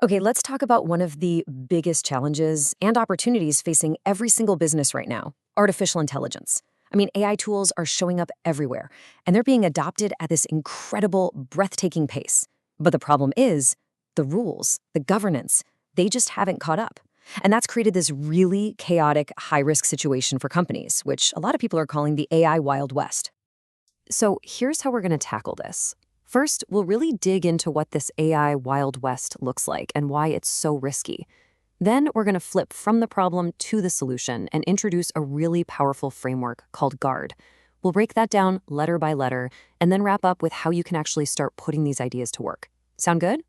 Okay, let's talk about one of the biggest challenges and opportunities facing every single business right now: artificial intelligence. I mean, AI tools are showing up everywhere, and they're being adopted at this incredible, breathtaking pace. But the problem is the rules, the governance, they just haven't caught up. And that's created this really chaotic, high risk situation for companies, which a lot of people are calling the AI Wild West. So here's how we're going to tackle this. First, we'll really dig into what this AI Wild West looks like and why it's so risky. Then we're going to flip from the problem to the solution and introduce a really powerful framework called GUARD. We'll break that down letter by letter and then wrap up with how you can actually start putting these ideas to work. Sound good?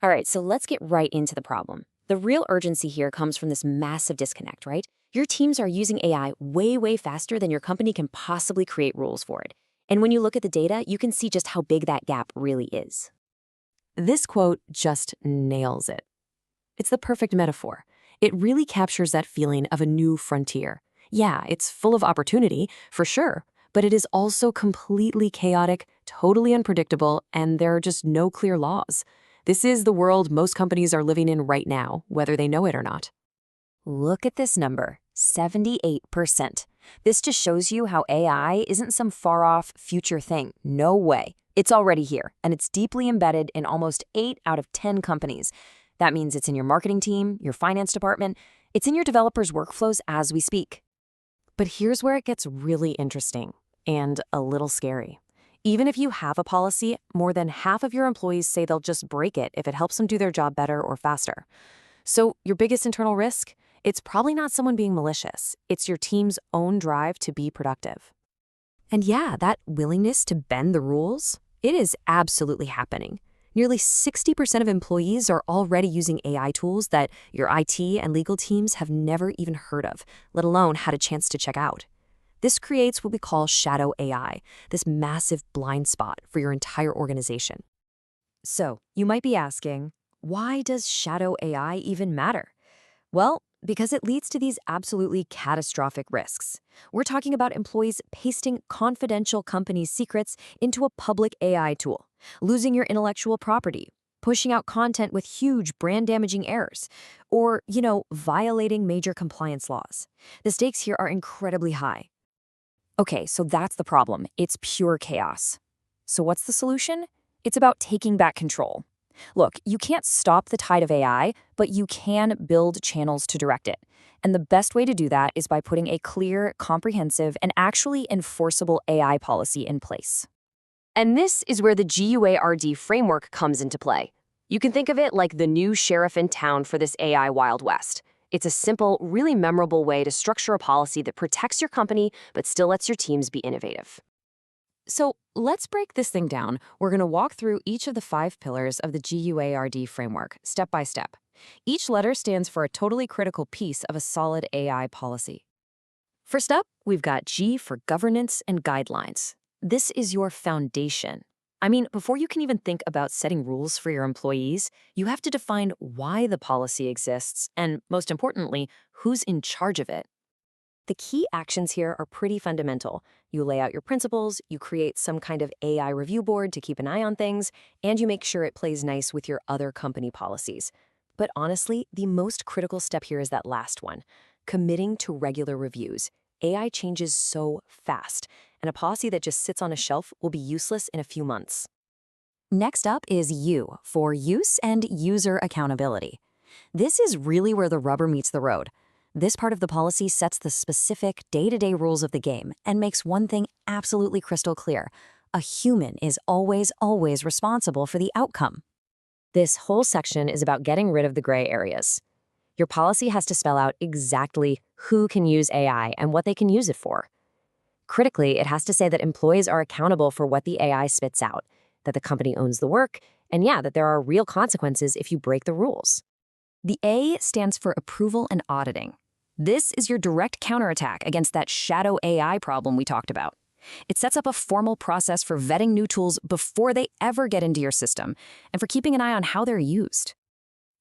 All right, so let's get right into the problem. The real urgency here comes from this massive disconnect, right? Your teams are using AI way, way faster than your company can possibly create rules for it. And when you look at the data, you can see just how big that gap really is. This quote just nails it. It's the perfect metaphor. It really captures that feeling of a new frontier. Yeah, it's full of opportunity, for sure, but it is also completely chaotic, totally unpredictable, and there are just no clear laws. This is the world most companies are living in right now, whether they know it or not. Look at this number, 78%. This just shows you how AI isn't some far-off future thing. No way. It's already here, and it's deeply embedded in almost 8 out of 10 companies. That means it's in your marketing team, your finance department, it's in your developers' workflows as we speak. But here's where it gets really interesting and a little scary. Even if you have a policy, more than half of your employees say they'll just break it if it helps them do their job better or faster. So your biggest internal risk? It's probably not someone being malicious. It's your team's own drive to be productive. And yeah, that willingness to bend the rules, it is absolutely happening. Nearly 60% of employees are already using AI tools that your IT and legal teams have never even heard of, let alone had a chance to check out. This creates what we call shadow AI, this massive blind spot for your entire organization. So, you might be asking, why does shadow AI even matter? Well, because it leads to these absolutely catastrophic risks. We're talking about employees pasting confidential company secrets into a public AI tool, losing your intellectual property, pushing out content with huge brand-damaging errors, or, violating major compliance laws. The stakes here are incredibly high. Okay, so that's the problem. It's pure chaos. So what's the solution? It's about taking back control. Look, you can't stop the tide of AI, but you can build channels to direct it. And the best way to do that is by putting a clear, comprehensive, and actually enforceable AI policy in place. And this is where the GUARD framework comes into play. You can think of it like the new sheriff in town for this AI Wild West. It's a simple, really memorable way to structure a policy that protects your company but still lets your teams be innovative. So let's break this thing down. We're going to walk through each of the 5 pillars of the GUARD framework, step by step. Each letter stands for a totally critical piece of a solid AI policy. First up, we've got G for governance and guidelines. This is your foundation. I mean, before you can even think about setting rules for your employees, you have to define why the policy exists and, most importantly, who's in charge of it. The key actions here are pretty fundamental. You lay out your principles, you create some kind of AI review board to keep an eye on things, and you make sure it plays nice with your other company policies. But honestly, the most critical step here is that last one, committing to regular reviews. AI changes so fast, and a policy that just sits on a shelf will be useless in a few months. Next up is U for use and user accountability. This is really where the rubber meets the road. This part of the policy sets the specific day-to-day rules of the game and makes one thing absolutely crystal clear. A human is always, always responsible for the outcome. This whole section is about getting rid of the gray areas. Your policy has to spell out exactly who can use AI and what they can use it for. Critically, it has to say that employees are accountable for what the AI spits out, that the company owns the work, and yeah, that there are real consequences if you break the rules. The A stands for approval and auditing. This is your direct counterattack against that shadow AI problem we talked about. It sets up a formal process for vetting new tools before they ever get into your system and for keeping an eye on how they're used.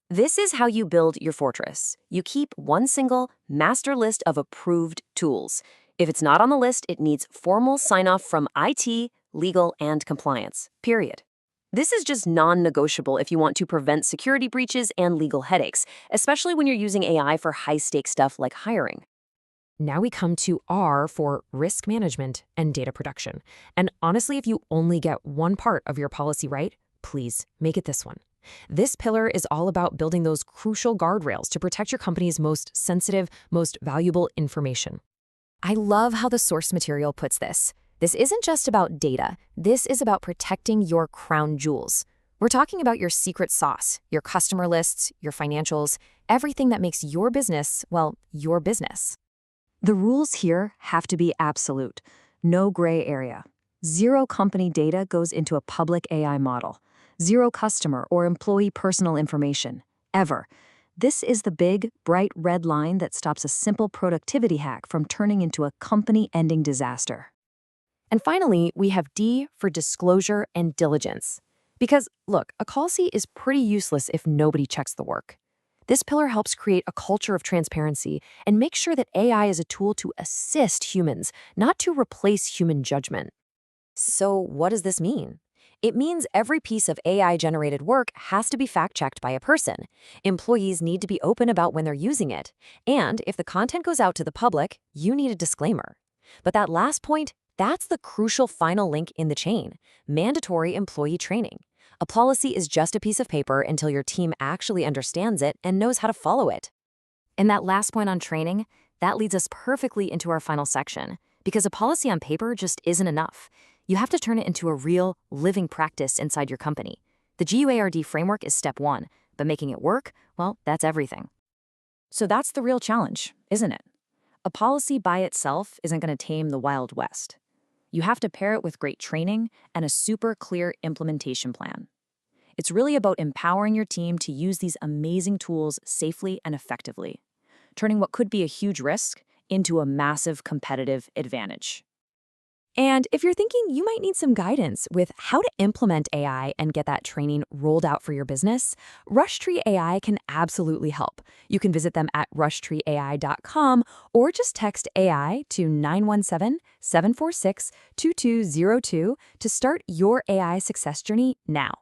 This is how you build your fortress. You keep one single master list of approved tools. If it's not on the list, it needs formal sign-off from IT, legal, and compliance, period. This is just non-negotiable if you want to prevent security breaches and legal headaches, especially when you're using AI for high-stakes stuff like hiring. Now we come to R for risk management and data protection. And honestly, if you only get one part of your policy right, please make it this one. This pillar is all about building those crucial guardrails to protect your company's most sensitive, most valuable information. I love how the source material puts this. This isn't just about data. This is about protecting your crown jewels. We're talking about your secret sauce, your customer lists, your financials, everything that makes your business, well, your business. The rules here have to be absolute. No gray area. Zero company data goes into a public AI model. Zero customer or employee personal information. Ever. This is the big, bright red line that stops a simple productivity hack from turning into a company-ending disaster. And finally, we have D for disclosure and diligence. Because, look, a policy is pretty useless if nobody checks the work. This pillar helps create a culture of transparency and make sure that AI is a tool to assist humans, not to replace human judgment. So what does this mean? It means every piece of AI-generated work has to be fact-checked by a person. Employees need to be open about when they're using it. And if the content goes out to the public, you need a disclaimer. But that last point, that's the crucial final link in the chain: mandatory employee training. A policy is just a piece of paper until your team actually understands it and knows how to follow it. And that last point on training, that leads us perfectly into our final section, because a policy on paper just isn't enough. You have to turn it into a real, living practice inside your company. The GUARD framework is step one, but making it work, well, that's everything. So that's the real challenge, isn't it? A policy by itself isn't going to tame the Wild West. You have to pair it with great training and a super clear implementation plan. It's really about empowering your team to use these amazing tools safely and effectively, turning what could be a huge risk into a massive competitive advantage. And if you're thinking you might need some guidance with how to implement AI and get that training rolled out for your business, Rushtree AI can absolutely help. You can visit them at rushtreeai.com or just text AI to 917-746-2202 to start your AI success journey now.